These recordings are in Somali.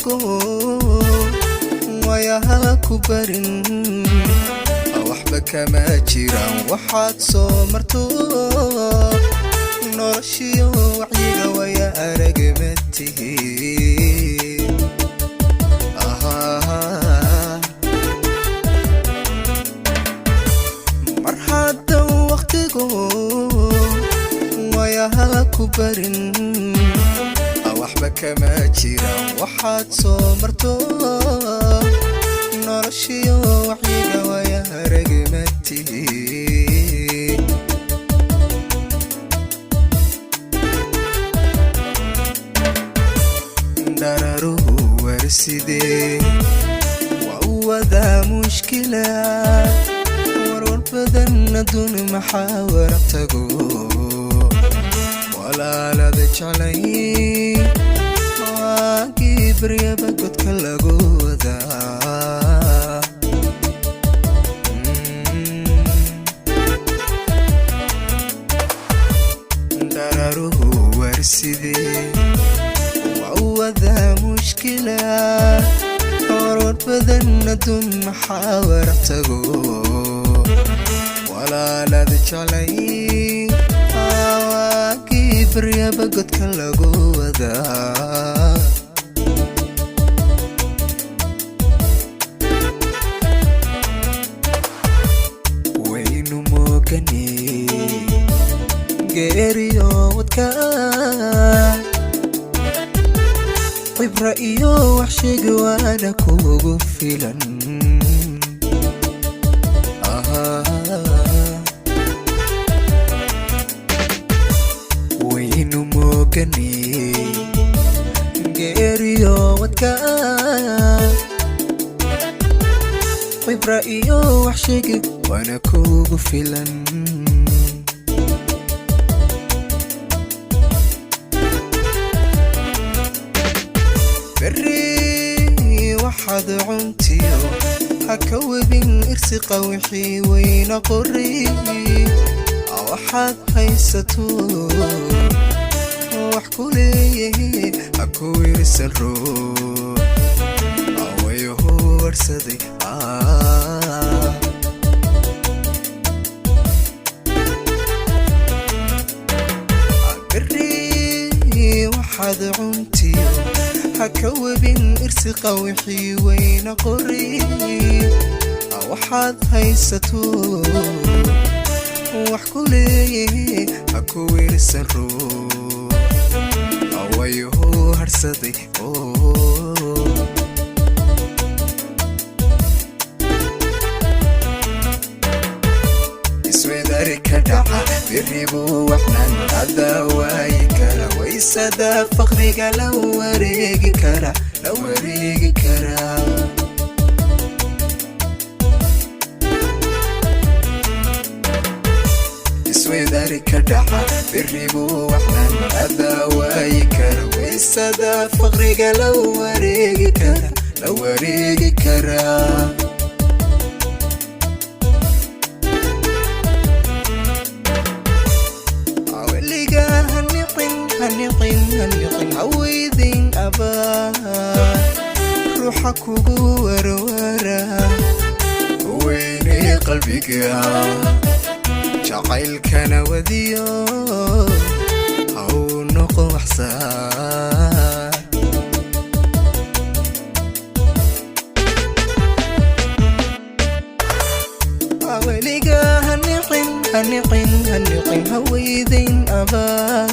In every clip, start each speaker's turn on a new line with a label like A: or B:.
A: waqtigu wayaha ku barin waxba kama jiraan waxaad soo marto noloshiyo wacyiga waya aragmatihiin mar hadda waqtigu wayaha ku barin waxba kama jiraan waxaad soo marto noloshiyo wacyiga waya aragmatihiin dararuhu warsidee waa wada mushkila warwar badan adduun maxaa warabtago walaalada jeclay waagii baryaba godka lagu wadaa dararuhu warsidee waa wada mushkila warwar badan adduun maxaa warabtago walaalada jeclay baryaba godka lagu wadaa waynu moogane geeriyo wadka cibra iyo wax sheegi waana kugu filan waynu moogane geeriyo wadka cibra iyo wax sheegi waana kugu filan beri waxaad cuntiyo haka webin irsiqa wixii wayna qori waxaad haysato wax ku leeyahay haku wirsan ruux awayuhu warsaday beri waxaad cuntiyo haka webin irsiqa wixii wayna qori waxaad haysato wax ku leeyahay haku wirsan ruux awayuhu harsaday isweydari ka dhaca biribu waxnan hada waayi kara waysada faqriga la wareegi kara isweydari ka dhaca biribu waxnan hada waayi kara waysada faqriga la wareegi kara aweliga haniqin haweydin abaa ruuxa kugu warwara weyne qalbiga jacaylkana wadiyo haw noqo waxsaan aweliga haniqin haweydin abaa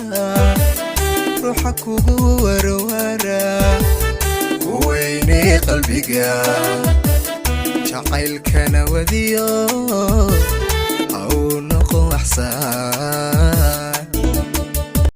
A: ruuxa kugu warwara weyne qalbiga jacaylkana wadiyo haw noqo waxsaan